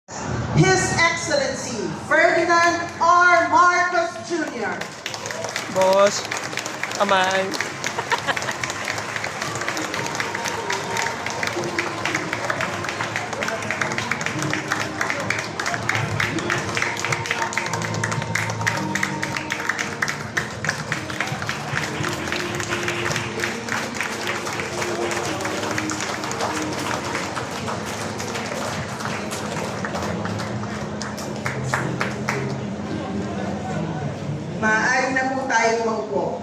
His Excellency Ferdinand R. Marcos Jr. Boss, kamay. Maaari na po tayong maupo.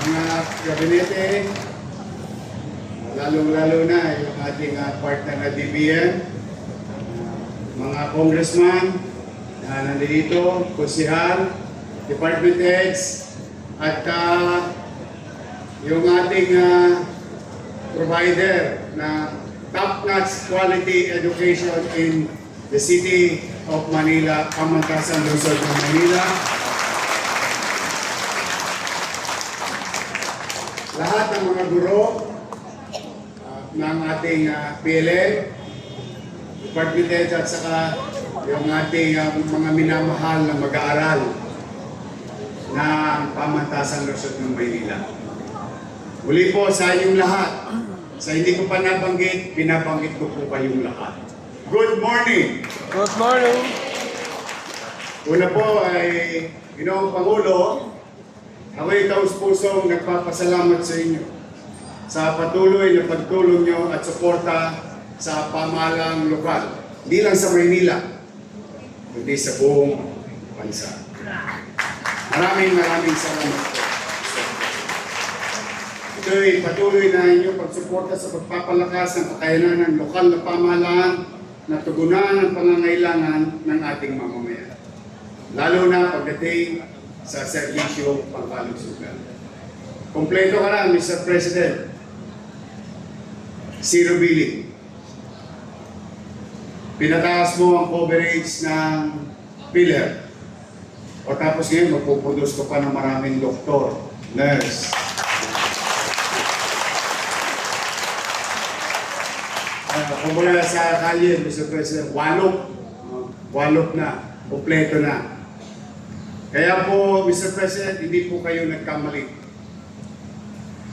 Mga kabinete, lalong-lalo na yung ating partner na DBM, mga congressman na nandito, kusihal, department heads, at yung ating provider na top-notch quality education in the city of Manila, Pamantasan, Luzon ng Manila. Lahat ng mga guro ng ating PLN, department heads at saka yung ating mga minamahal na mag-aaral ng Pamantasan, Luzon ng Manila. Muli po sa inyong lahat, sa hindi ko pa nabanggit, binabanggit ko po kayong lahat. Good morning! Good morning. Una po ay, Ginoong Pangulo, ako'y taus-pusong nagpapasalamat sa inyo sa patuloy na pagtulong nyo at suporta sa pamahalang lokal. Hindi lang sa Maynila, kundi sa buong bansa. Maraming salamat po. Ito'y patuloy na inyong pagsuporta sa pagpapalakas ng kakayanan ng lokal na pamahalaan na tugunan ang pangangailangan ng ating mamamayan. Lalo na pagdating sa serbisyo pangkalusugan. Kompleto ka na, Mr. President. Zero billing. Pinataas mo ang coverage ng PhilHealth. O tapos ngayon, magpuproduce ko pa ng maraming doktor, nurse. Kung mula sa kalye, Mr. President, walop na, kompleto na. Kaya po, Mr. President, hindi po kayo nagkamali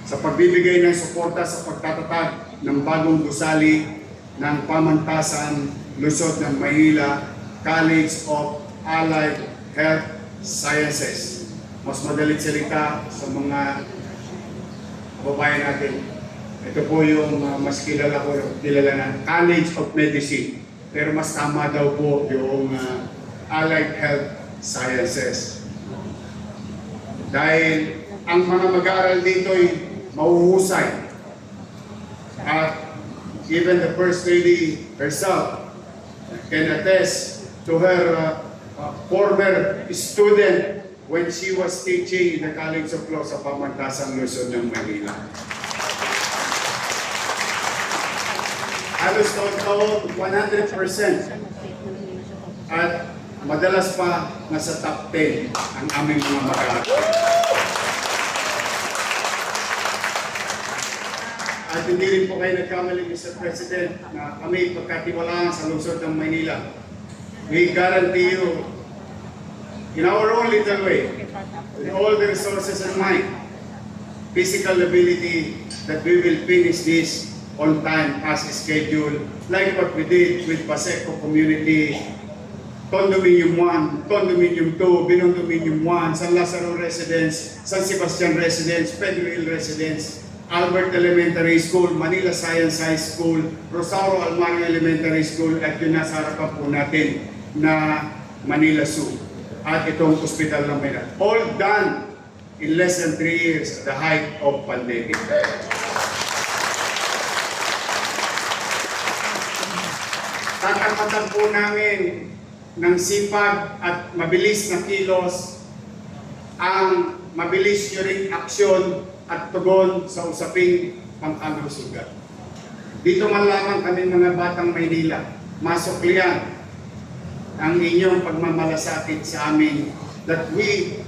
sa pagbibigay ng suporta sa pagtatatag ng bagong gusali ng Pamantasan, Luzon ng Manila College of Allied Health Sciences. Mas madalit salita sa mga kababayan natin. Ito po yung mas kilala na College of Medicine. Pero mas tama daw po yung Allied Health Sciences. Dahil ang mga mag-aaral dito ay mahuhusay. At even the First Lady herself can attest to her former student when she was teaching in the College of Law sa Pamantasan, Luzon ng Manila. Halos taon 100%. At madalas pa nasa top 10 ang aming mga mag-aaral. At hindi rin po kayo nagkamali, Mr. President, na kami pagkatiwalaan sa lungsod ng Maynila. We guarantee you, in our own little way, with all the resources in mind, physical ability, that we will finish this on time as scheduled, like what we did with Paseco Community, Condominium 1, Condominium 2, Binondominium 1, San Lazaro Residence, San Sebastian Residence, Pedro Hill Residence, Albert Elementary School, Manila Science High School, Rosario Almario Elementary School, at yun nasa harapan po natin na Manila Zoo. At itong hospital ng Manila. All done in less than 3 years at the height of pandemic. Tatangkatan po namin ng sipag at mabilis na kilos ang mabilis nyo ring aksyon at tugon sa usaping pangkalusugan. Dito man lamang kami mga batang Maynila, masuklian ang inyong pagmamalasakit sa amin that we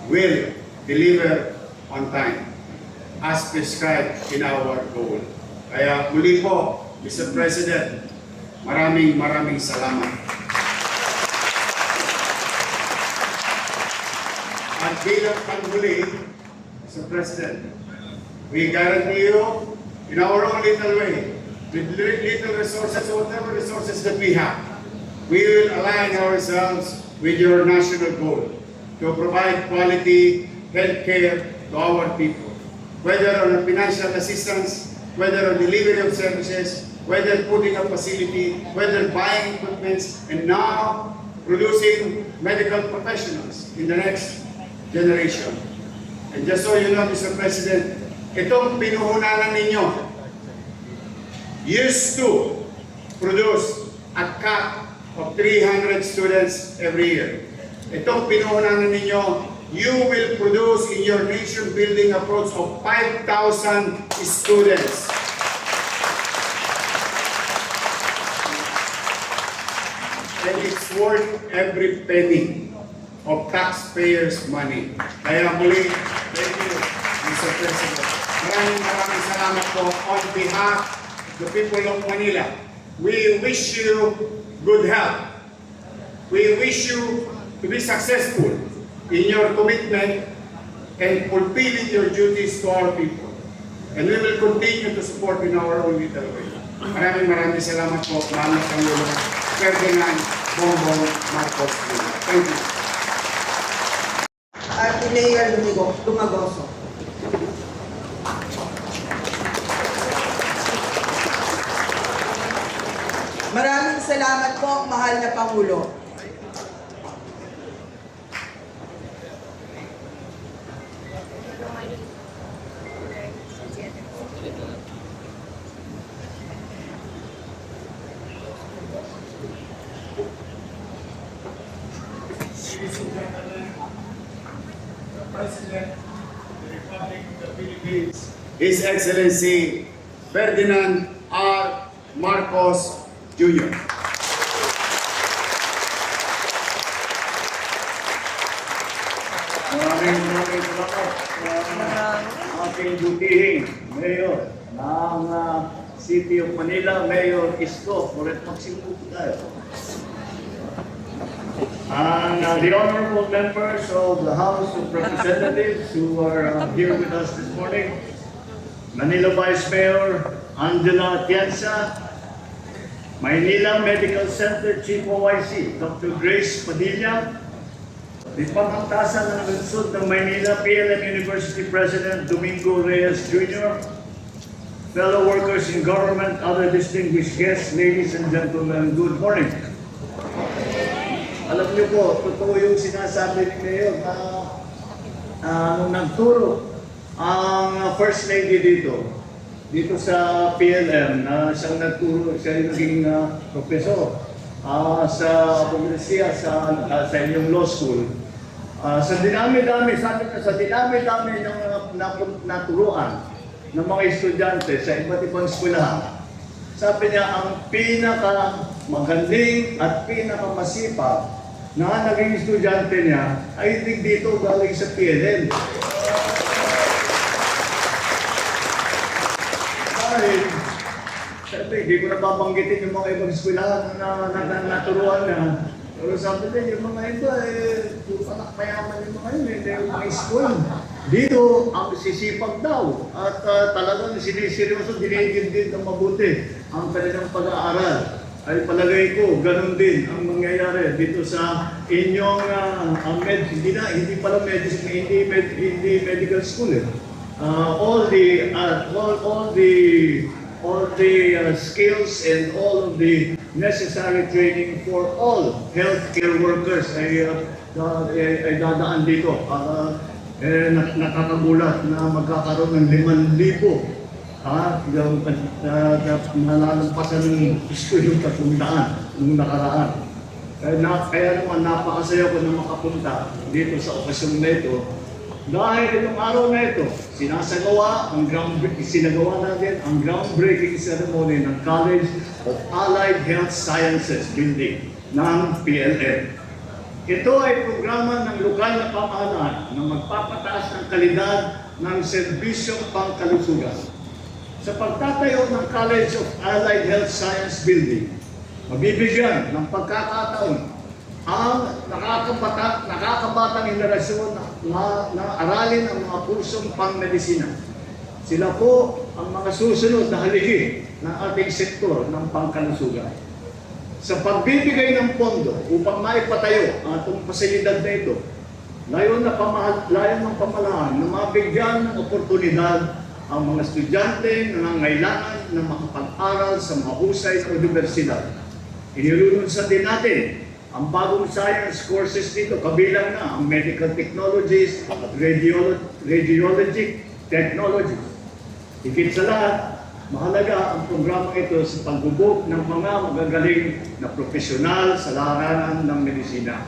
will deliver on time as prescribed in our goal. Kaya muli po, Mr. President, maraming salamat. At bilang panghuli, Mr. President, we guarantee you, in our own little way, with little resources, whatever resources that we have, we will align ourselves with your national goal to provide quality health care to our people. Whether on financial assistance, whether on delivery of services, whether putting up facility, whether buying equipments, and now producing medical professionals in the next generation. And just so you know, Mr. President, itong pinuhunanan ninyo used to produce a cap of 300 students every year. Itong pinuhunanan ninyo, you will produce in your nation-building approach of 5,000 students. And it's worth every penny of taxpayers' money. Kaya muli, thank you, Mr. President. Maraming salamat po on behalf of the people of Manila. We wish you good health. We wish you to be successful in your commitment and fulfilling your duties to our people. And we will continue to support in our own little way. Maraming salamat po, mahal na Pangulo Ferdinand Bongbong Marcos Jr. Thank you. At Mayor Lumagoso. Maraming salamat po, mahal na Pangulo. President of the Republic of the Philippines, His Excellency Ferdinand R. Marcos Jr. Maraming salamat sa ating butihing Mayor ng City of Manila, Mayor Isko. Ulit magsimula tayo. And the honorable members of the House of Representatives who are here with us this morning, Manila Vice Mayor Angela Atienza, Maynila Medical Center Chief OIC Dr. Grace Padilla, the pangangtasan ng lungsod ng Maynila PLM University President Domingo Reyes Jr., fellow workers in government, other distinguished guests, ladies and gentlemen, good morning. Alam niyo po, totoo yung sinasabi ni Mayor na nung nagturo ang First Lady dito sa PLM, na siyang nagturo, siya yung naging professor sa Pagkasiya sa inyong law school. Sa dinami-dami, sabi niya, sa dinami-dami ng naturuan ng mga estudyante sa iba't ibang eskwelahan, sabi niya, ang pinakamagaling at pinakamasipag na naging estudyante niya ay dito galing sa PLM. Dahil, siyempre, hindi ko na babanggitin yung mga ibang eskwelahan na naturuan niya. Pero sabi niya, yung mga ito, yung anak mayaman yung mga yun, yung mga school. Dito, ang sisipag daw. At talagang siniseryoso, dinigil din ng mabuti ang kanilang pag-aaral. Ay palagay ko, ganun din ang mangyayari dito sa inyong hindi pala medicine, hindi medical school. All the skills and all of the necessary training for all healthcare workers ay dadaan dito. Nakakagulat na magkakaroon ng 5,000 nalalampasan ng gusto yung 300 nung nakaraan. Kaya naman napakasaya ko na makapunta dito sa okasyon na ito. Dahil itong araw na ito, sinagawa natin ang groundbreaking ceremony ng College of Allied Health Sciences Building ng PLM. Ito ay programa ng lokal na pamahalaan na magpapataas ng kalidad ng serbisyong pangkalusugan. Sa pagtatayo ng College of Allied Health Science Building, mabibigyan ng pagkakataon ang nakakabatang henerasyon na aralin ang mga kursong pang-medisina. Sila po ang mga susunod na haligi ng ating sektor ng pangkalusugan. Sa pagbibigay ng pondo upang maipatayo ang atong pasilidad na ito, layon ng pamahalaan na mabigyan ng oportunidad ang mga estudyante na nangangailangan na makapag-aral sa mahusay na universidad. Inilulunsad din natin ang bagong science courses dito, kabilang na ang medical technologies at radiology technology. Higit sa lahat, mahalaga ang programa ito sa pagbubuk ng mga magagaling na profesional sa larangan ng medisina.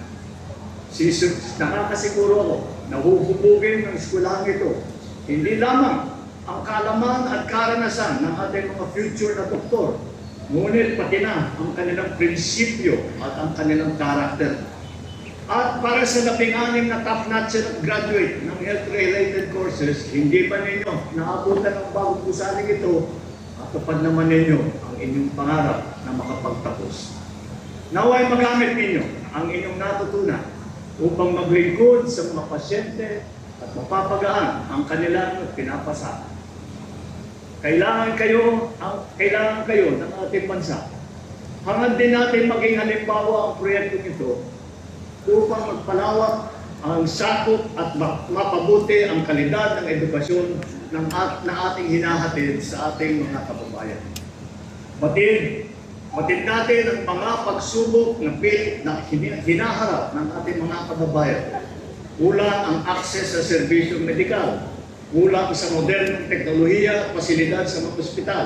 Nakakasiguro ako na huhubugin ng eskwelahan ito hindi lamang ang kaalaman at karanasan ng ating mga future na doktor, ngunit pati na ang kanilang prinsipyo at ang kanilang karakter. At para sa 16 na top-notch graduate ng health-related courses, hindi ba ninyo naabutan ng bagong gusaling ito at tupad naman ninyo ang inyong pangarap na makapagtapos. Naway magamit ninyo ang inyong natutunan upang maglingkod sa mga pasyente at mapapagaan ang kanilang pinapasa. Kailangan kayo ng ating bansa. Hangad din natin maging halimbawa ang proyektong ito upang magpalawak ang sakop at mapabuti ang kalidad ng edukasyon na ating hinahatid sa ating mga kababayan. Batid natin ang mga pagsubok na hinaharap ng ating mga kababayan. Kulang ang akses sa serbisyong medikal, kulang sa modernong teknolohiya at pasilidad sa mga ospital,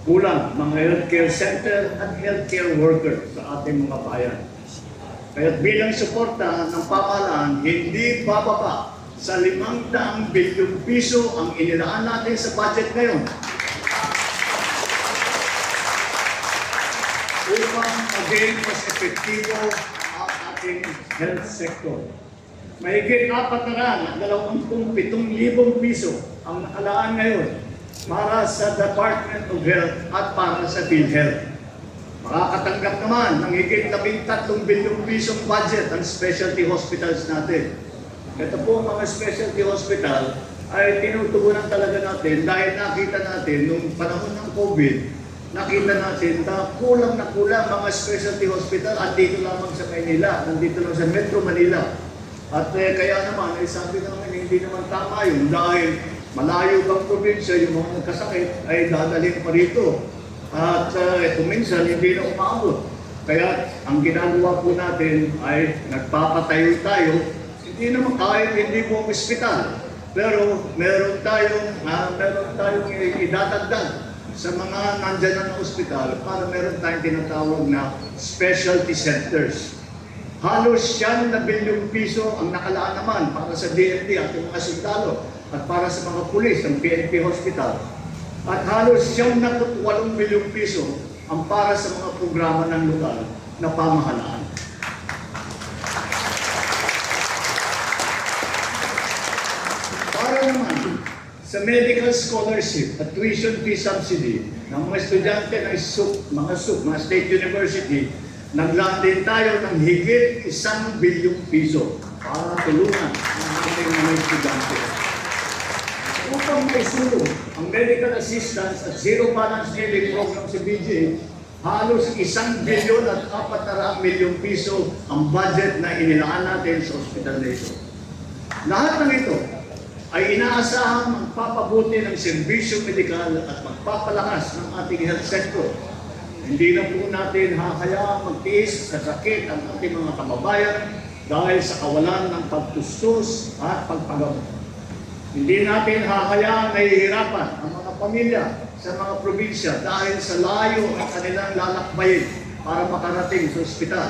kulang mga healthcare center at healthcare workers sa ating mga bayan. Kaya bilang suporta ng pamahalaan, hindi bababa sa 500 bilyong piso ang inilaan natin sa budget ngayon upang maging mas epektibo ang ating health sector. Mahigit 27,000 piso ang nakalaan ngayon para sa Department of Health at para sa PhilHealth. Makakatanggap naman ng higit 13 bilyong pisong budget ang specialty hospitals natin. Ito po mga specialty hospital ay tinutugunan talaga natin dahil nakita natin nung panahon ng COVID, nakita natin na kulang mga specialty hospital at dito lamang sa Maynila, nandito lang sa Metro Manila. At kaya naman, sabi naman, hindi naman tama yun dahil malayo bang probinsya, yung mga kasakit ay dadalhin pa rito. At kung minsan, hindi na umaabot. Kaya ang ginagawa po natin ay nagpapatayo tayo, hindi naman kahit hindi po ospital. Pero meron tayong idadagdag sa mga nandyan na ospital para meron tayong tinatawag na specialty centers. Halos 9 bilyong piso ang nakalaan naman para sa DNP at mga sundalo at para sa mga pulis ng PNP Hospital. At halos 8 bilyong piso ang para sa mga programa ng lokal na pamahalaan. Para naman sa medical scholarship at tuition fee subsidy ng mga estudyante ng mga state university, naglaan din tayo ng higit 1 bilyong piso para tulungan ang ating mga estudyante. Upang maisulong ang medical assistance at zero balance billing program sa BGA, halos 1 bilyon at 400 milyong piso ang budget na inilaan natin sa hospital na ito. Lahat ng ito ay inaasahang magpapabuti ng serbisyo medikal at magpapalakas ng ating health sector. Hindi na po natin hahayaang magtiis sa sakit ang ating mga kababayan dahil sa kawalan ng pagtustos at pagpagamot. Hindi natin hahayaang nahihirapan ang mga pamilya sa mga probinsya dahil sa layo ang kanilang lalakbayin para makarating sa ospital.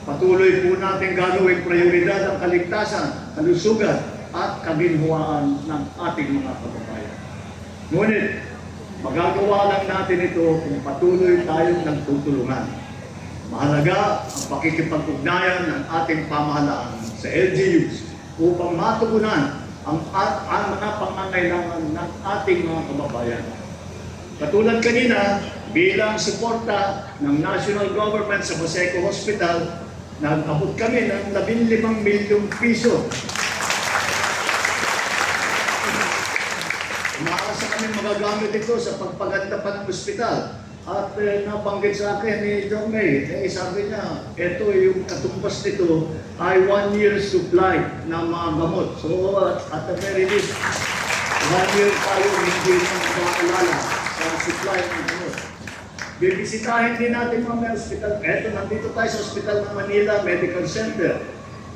Patuloy po natin gagawing prioridad ang kaligtasan, kalusugan at kaginhawaan ng ating mga kababayan. Ngunit, magagawa lang natin ito kung patuloy tayong nagtutulungan. Mahalaga ang pakikipag-ugnayan ng ating pamahalaan sa LGUs upang matugunan ang mga pangangailangan ng ating mga kababayan. Katulad kanina, bilang suporta ng national government sa Baseco Hospital, nag-abot kami ng 15 milyong piso. Umaasa kami magagamit ito sa pagpaganda pa ng ospital. At nabanggit sa akin ni John May, sabi niya, ito yung katumbas nito ay 1 year supply ng mga gamot. So at the very least, 1 year tayo hindi na makakilala sa supply ng gamot. Bibisitahin din natin mga hospital. Eto, nandito tayo sa Hospital ng Manila Medical Center.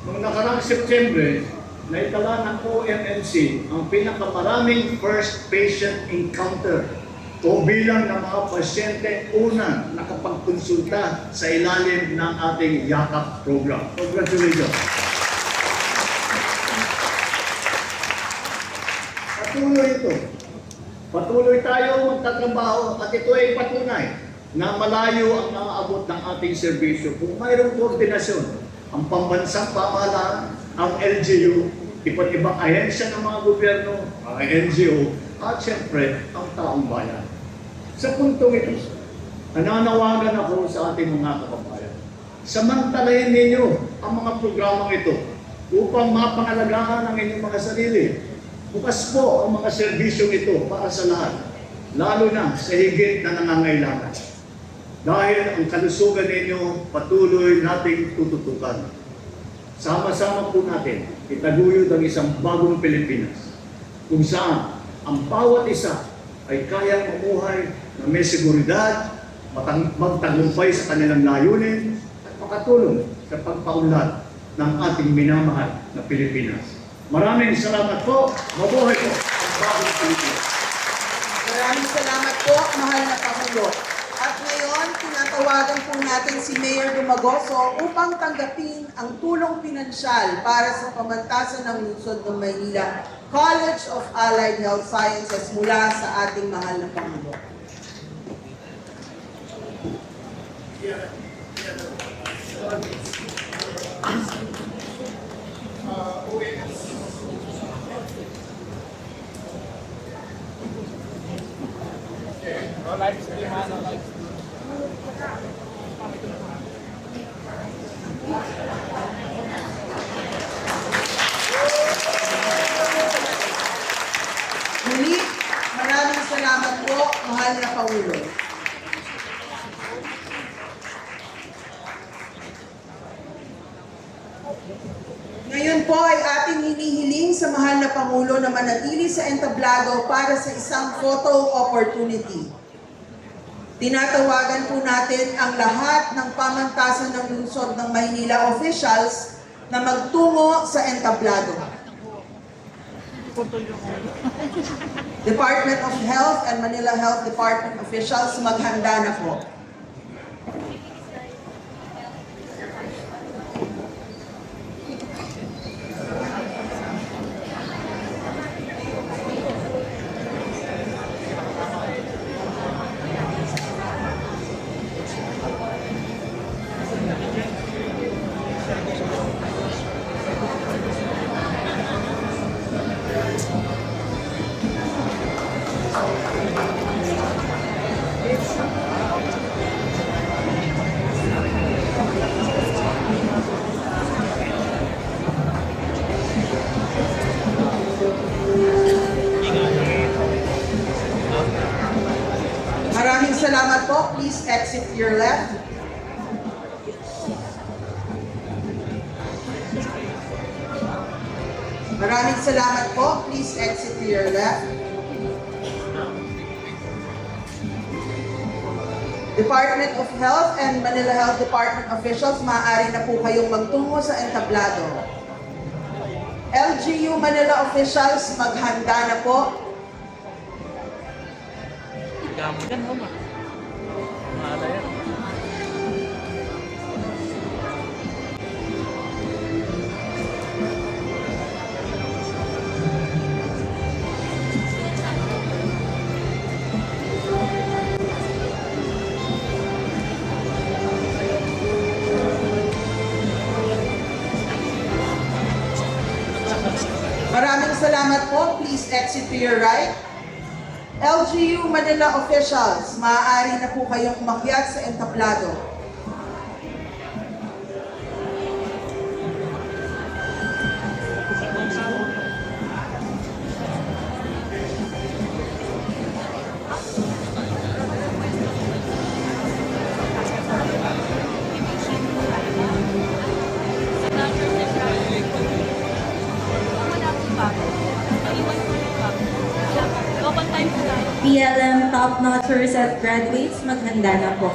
Noong nakaraang September, naitala ng OMNC ang pinakamaraming first patient encounter o bilang ng mga pasyente unang nakapagkonsulta sa ilalim ng ating YAKAP program. Congratulations! Patuloy ito. Patuloy tayo magtatrabaho at ito ay patunay na malayo ang naaabot ng ating serbisyo kung mayroong koordinasyon ang pambansang pamahalaan, ang LGU, iba't ibang ahensya ng mga gobyerno, mga NGO, at siyempre ang taong bayan. Sa puntong ito, nananawagan ako sa ating mga kababayan. Samantalahin ninyo ang mga programang ito upang mapangalagaan ang inyong mga sarili. Bukas po ang mga serbisyong ito para sa lahat, lalo na sa higit na nangangailangan. Dahil ang kalusugan ninyo patuloy nating tututukan. Sama-sama po natin itaguyod ang isang bagong Pilipinas kung saan ang bawat isa ay kayang mamuhay na may seguridad, magtagumpay sa kanilang layunin at makatulong sa pagpaunlad ng ating minamahal na Pilipinas. Maraming salamat po. Mabuhay po ang bagong Pilipinas. Maraming salamat po, mahal na Pangulo. At ngayon, tinatawagan po natin si Mayor Dumagoso upang tanggapin ang tulong pinansyal para sa pamantasan ng lungsod ng Maynila College of Allied Health Sciences mula sa ating mahal na Pangulo. Muli, maraming salamat po, mahal na Pangulo. Ngayon po ay ating hinihiling sa mahal na Pangulo na manatili sa entablado para sa isang photo opportunity. Tinatawagan po natin ang lahat ng pamantasan ng lungsod ng Maynila officials na magtungo sa entablado. Department of Health and Manila Health Department officials, maghanda na po. Maraming salamat po. Please exit your left. Maraming salamat po. Please exit to your left. Department of Health and Manila Health Department officials, maaari na po kayong magtungo sa entablado. LGU Manila officials, maghanda na po. Gamutan mo ma. Maala yan. po, please exit to your right. LGU Manila officials, maaari na po kayong umakyat sa entablado. PLM top notchers at graduates, maghanda na po.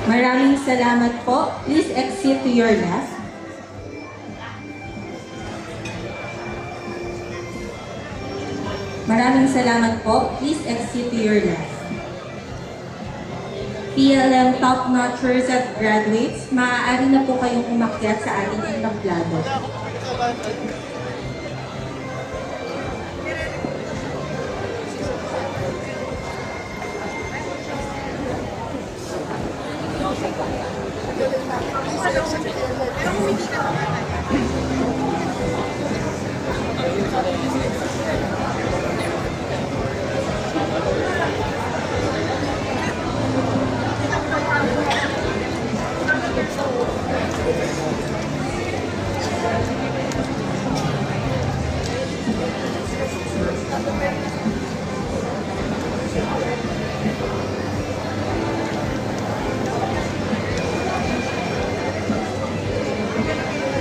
Maraming salamat po. Please exit to your left. Maraming salamat po. Please exit to your left. PLM top notchers at graduates, maaari na po kayong umakyat sa ating entablado.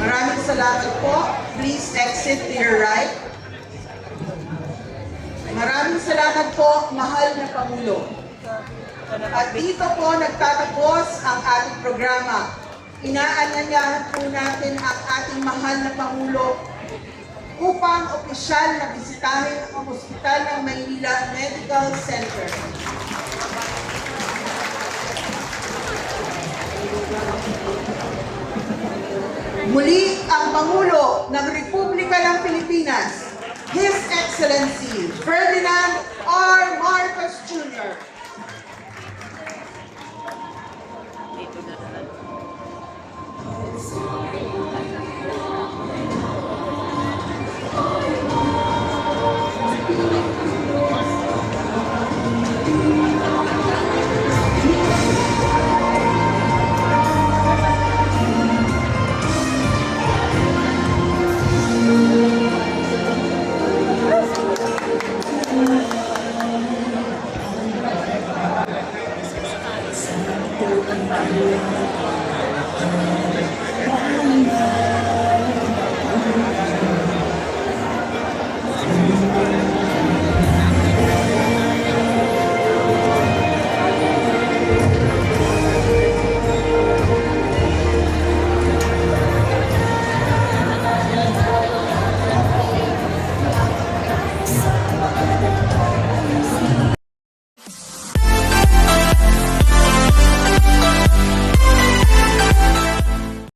Maraming salamat po. Please exit to your right. Maraming salamat po, mahal na Pangulo. At dito po nagtatapos ang ating programa. Inaanyayahan po natin ang ating mahal na Pangulo upang opisyal na bisitahin ang Ospital ng Maynila Medical Center. Muli ang Pangulo ng Republika ng Pilipinas, His Excellency Ferdinand R. Marcos Jr.